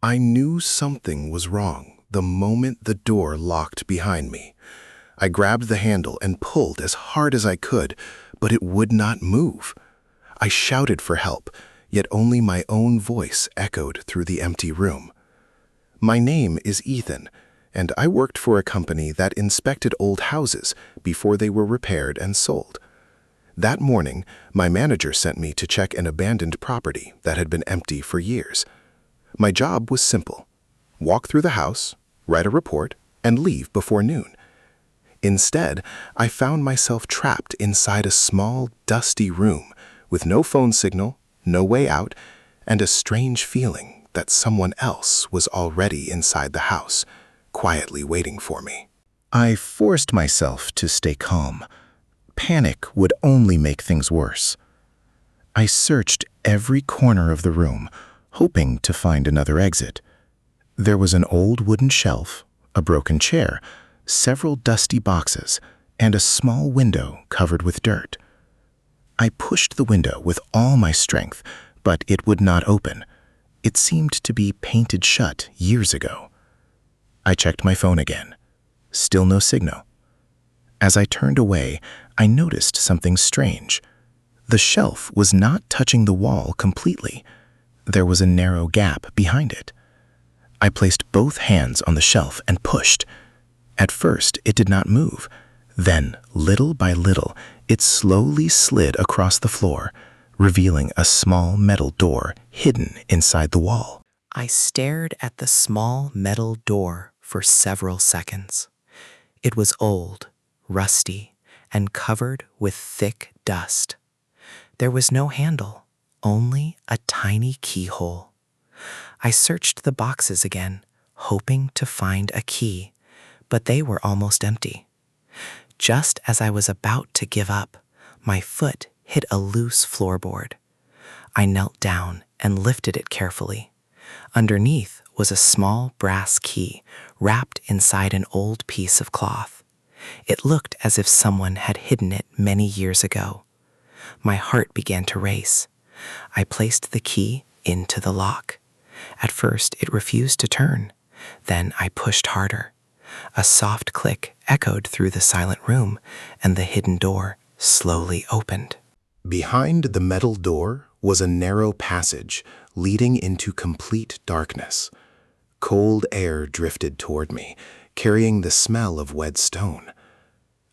I knew something was wrong the moment the door locked behind me. I grabbed the handle and pulled as hard as I could, but it would not move. I shouted for help, yet only my own voice echoed through the empty room. My name is Ethan, and I worked for a company that inspected old houses before they were repaired and sold. That morning, my manager sent me to check an abandoned property that had been empty for years. My job was simple: walk through the house, write a report, and leave before noon. Instead, I found myself trapped inside a small, dusty room with no phone signal, no way out, and a strange feeling that someone else was already inside the house, quietly waiting for me. I forced myself to stay calm. Panic would only make things worse. I searched every corner of the room, hoping to find another exit. There was an old wooden shelf, a broken chair, several dusty boxes, and a small window covered with dirt. I pushed the window with all my strength, but it would not open. It seemed to be painted shut years ago. I checked my phone again. Still no signal. As I turned away, I noticed something strange. The shelf was not touching the wall completely. There was a narrow gap behind it. I placed both hands on the shelf and pushed. At first, it did not move. Then, little by little, it slowly slid across the floor, revealing a small metal door hidden inside the wall. I stared at the small metal door for several seconds. It was old, rusty, and covered with thick dust. There was no handle, only a tiny keyhole. I searched the boxes again, hoping to find a key, but they were almost empty. Just as I was about to give up, my foot hit a loose floorboard. I knelt down and lifted it carefully. Underneath was a small brass key wrapped inside an old piece of cloth. It looked as if someone had hidden it many years ago. My heart began to race. I placed the key into the lock. At first, it refused to turn. Then I pushed harder. A soft click echoed through the silent room, and the hidden door slowly opened. Behind the metal door was a narrow passage leading into complete darkness. Cold air drifted toward me, carrying the smell of wet stone.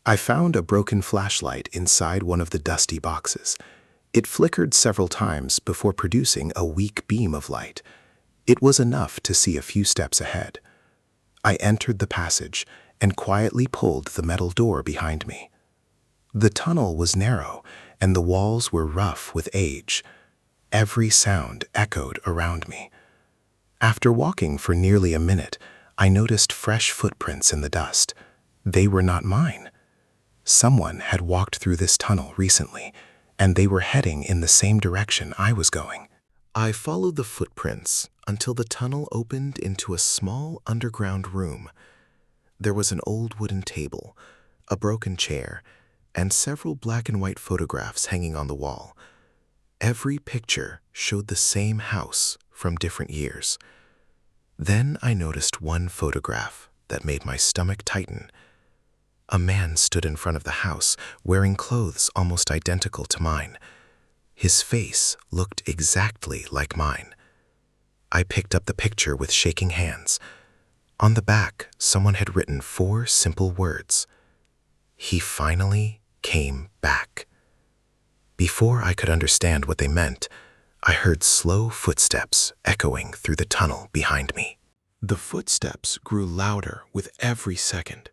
I found a broken flashlight inside one of the dusty boxes. It flickered several times before producing a weak beam of light. It was enough to see a few steps ahead. I entered the passage and quietly pulled the metal door behind me. The tunnel was narrow, and the walls were rough with age. Every sound echoed around me. After walking for nearly a minute, I noticed fresh footprints in the dust. They were not mine. Someone had walked through this tunnel recently, and they were heading in the same direction I was going. I followed the footprints until the tunnel opened into a small underground room. There was an old wooden table, a broken chair, and several black and white photographs hanging on the wall. Every picture showed the same house from different years. Then I noticed one photograph that made my stomach tighten. A man stood in front of the house wearing clothes almost identical to mine. His face looked exactly like mine. I picked up the picture with shaking hands. On the back, someone had written 4 simple words. He finally came back. Before I could understand what they meant, I heard slow footsteps echoing through the tunnel behind me. The footsteps grew louder with every second.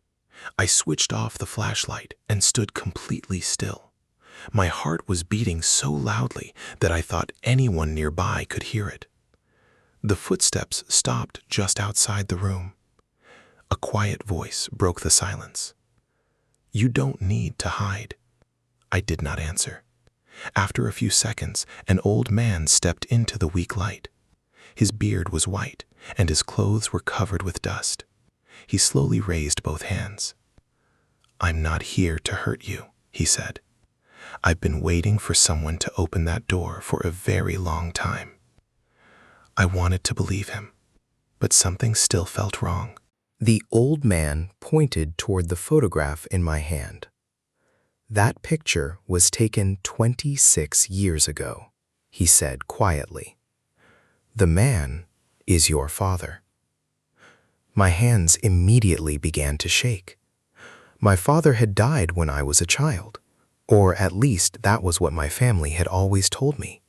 I switched off the flashlight and stood completely still. My heart was beating so loudly that I thought anyone nearby could hear it. The footsteps stopped just outside the room. A quiet voice broke the silence. "You don't need to hide." I did not answer. After a few seconds, an old man stepped into the weak light. His beard was white, and his clothes were covered with dust. He slowly raised both hands. "I'm not here to hurt you," he said. "I've been waiting for someone to open that door for a very long time." I wanted to believe him. but something still felt wrong. The old man pointed toward the photograph in my hand. That picture was taken 26 years ago, he said quietly. The man is your father. My hands immediately began to shake. My father had died when I was a child, or at least that was what my family had always told me.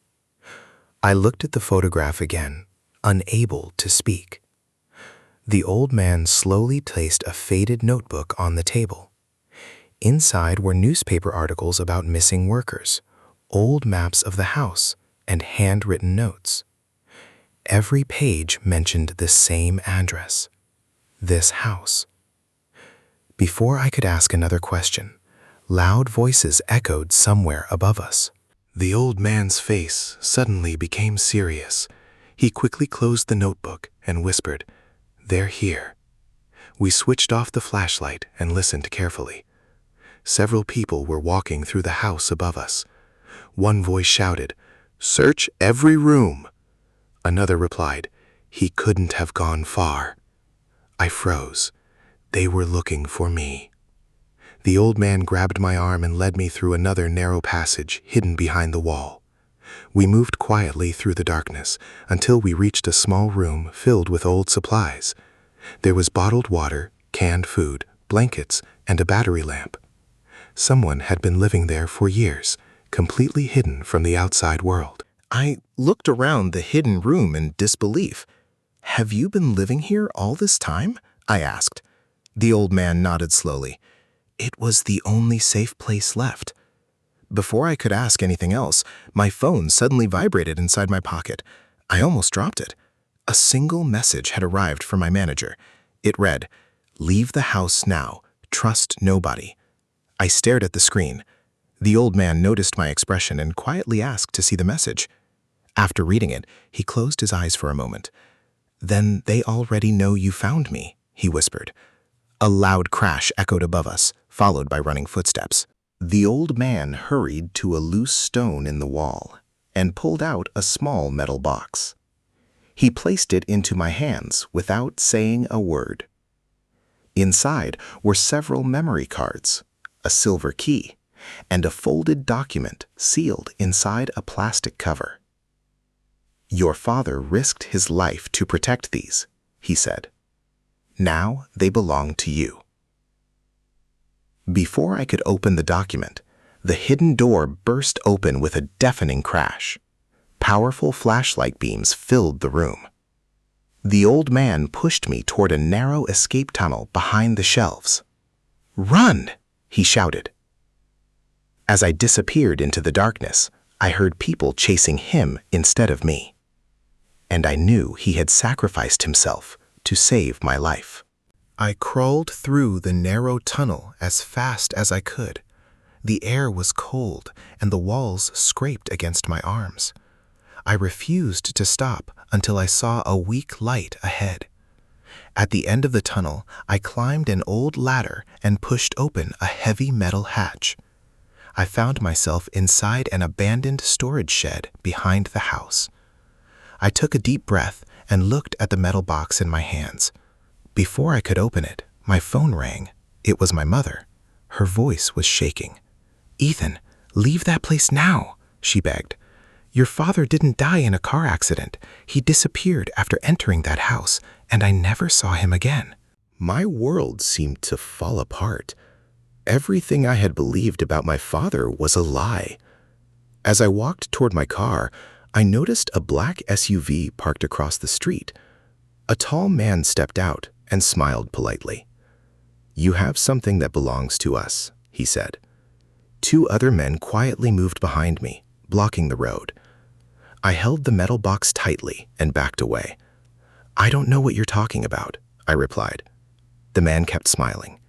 I looked at the photograph again, unable to speak. The old man slowly placed a faded notebook on the table. Inside were newspaper articles about missing workers, old maps of the house, and handwritten notes. Every page mentioned the same address, this house. Before I could ask another question, loud voices echoed somewhere above us. The old man's face suddenly became serious. He quickly closed the notebook and whispered, "They're here." We switched off the flashlight and listened carefully. Several people were walking through the house above us. One voice shouted, "Search every room." Another replied, "He couldn't have gone far." I froze. They were looking for me. The old man grabbed my arm and led me through another narrow passage hidden behind the wall. We moved quietly through the darkness until we reached a small room filled with old supplies. There was bottled water, canned food, blankets, and a battery lamp. Someone had been living there for years, completely hidden from the outside world. I looked around the hidden room in disbelief. "Have you been living here all this time?" I asked. The old man nodded slowly. "It was the only safe place left." Before I could ask anything else, my phone suddenly vibrated inside my pocket. I almost dropped it. A single message had arrived from my manager. It read, "Leave the house now. Trust nobody." I stared at the screen. The old man noticed my expression and quietly asked to see the message. After reading it, he closed his eyes for a moment. "Then they already know you found me," he whispered. A loud crash echoed above us, followed by running footsteps. The old man hurried to a loose stone in the wall and pulled out a small metal box. He placed it into my hands without saying a word. Inside were several memory cards, a silver key, and a folded document sealed inside a plastic cover. "Your father risked his life to protect these," he said. "Now they belong to you." Before I could open the document, the hidden door burst open with a deafening crash. Powerful flashlight beams filled the room. The old man pushed me toward a narrow escape tunnel behind the shelves. "Run!" he shouted. As I disappeared into the darkness, I heard people chasing him instead of me. And I knew he had sacrificed himself to save my life. I crawled through the narrow tunnel as fast as I could. The air was cold and the walls scraped against my arms. I refused to stop until I saw a weak light ahead. At the end of the tunnel, I climbed an old ladder and pushed open a heavy metal hatch. I found myself inside an abandoned storage shed behind the house. I took a deep breath and looked at the metal box in my hands. Before I could open it, my phone rang. It was my mother. Her voice was shaking. "Ethan, leave that place now," she begged. "Your father didn't die in a car accident. He disappeared after entering that house, and I never saw him again." My world seemed to fall apart. Everything I had believed about my father was a lie. As I walked toward my car, I noticed a black SUV parked across the street. A tall man stepped out and smiled politely. "You have something that belongs to us," he said. Two other men quietly moved behind me, blocking the road. I held the metal box tightly and backed away. "I don't know what you're talking about," I replied. The man kept smiling.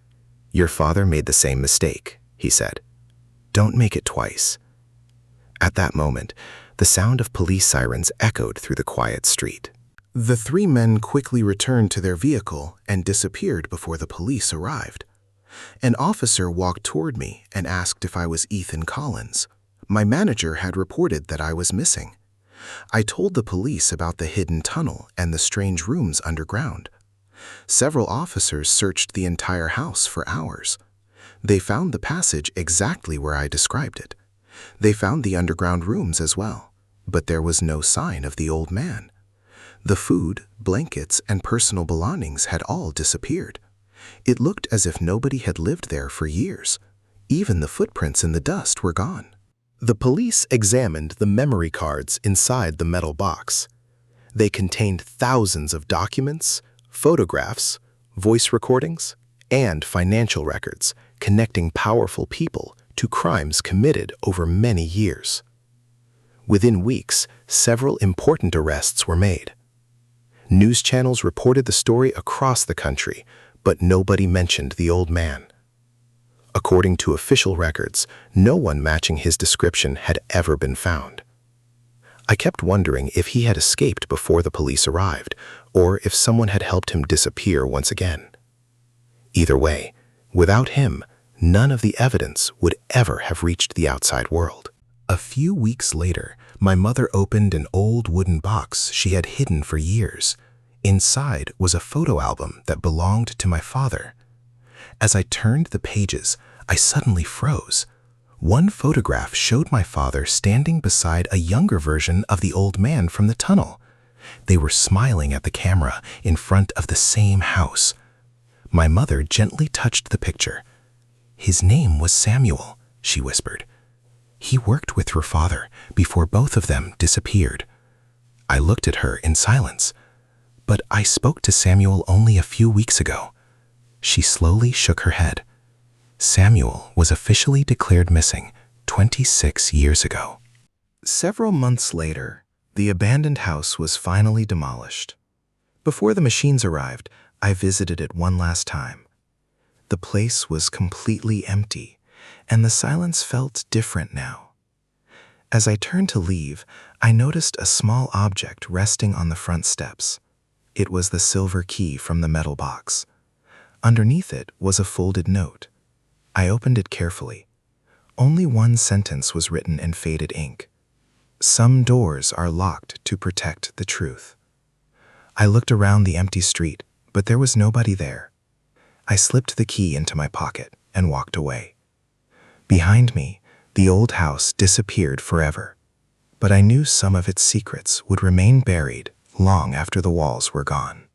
"Your father made the same mistake," he said. "Don't make it twice." At that moment, the sound of police sirens echoed through the quiet street. The three men quickly returned to their vehicle and disappeared before the police arrived. An officer walked toward me and asked if I was Ethan Collins. My manager had reported that I was missing. I told the police about the hidden tunnel and the strange rooms underground. Several officers searched the entire house for hours. They found the passage exactly where I described it. They found the underground rooms as well, but there was no sign of the old man. The food, blankets, and personal belongings had all disappeared. It looked as if nobody had lived there for years. Even the footprints in the dust were gone. The police examined the memory cards inside the metal box. They contained thousands of documents, photographs, voice recordings, and financial records connecting powerful people to crimes committed over many years. Within weeks, several important arrests were made. News channels reported the story across the country, but nobody mentioned the old man. According to official records, no one matching his description had ever been found. I kept wondering if he had escaped before the police arrived, or if someone had helped him disappear once again. Either way, without him, none of the evidence would ever have reached the outside world. A few weeks later, my mother opened an old wooden box she had hidden for years. Inside was a photo album that belonged to my father. As I turned the pages, I suddenly froze. One photograph showed my father standing beside a younger version of the old man from the tunnel. They were smiling at the camera in front of the same house. My mother gently touched the picture. "His name was Samuel," she whispered. "He worked with your father before both of them disappeared." I looked at her in silence. "But I spoke to Samuel only a few weeks ago." She slowly shook her head. Samuel was officially declared missing 26 years ago. Several months later, the abandoned house was finally demolished. Before the machines arrived, I visited it one last time. The place was completely empty, and the silence felt different now. As I turned to leave, I noticed a small object resting on the front steps. It was the silver key from the metal box. Underneath it was a folded note. I opened it carefully. Only one sentence was written in faded ink. "Some doors are locked to protect the truth." I looked around the empty street, but there was nobody there. I slipped the key into my pocket and walked away. Behind me, the old house disappeared forever, but I knew some of its secrets would remain buried long after the walls were gone.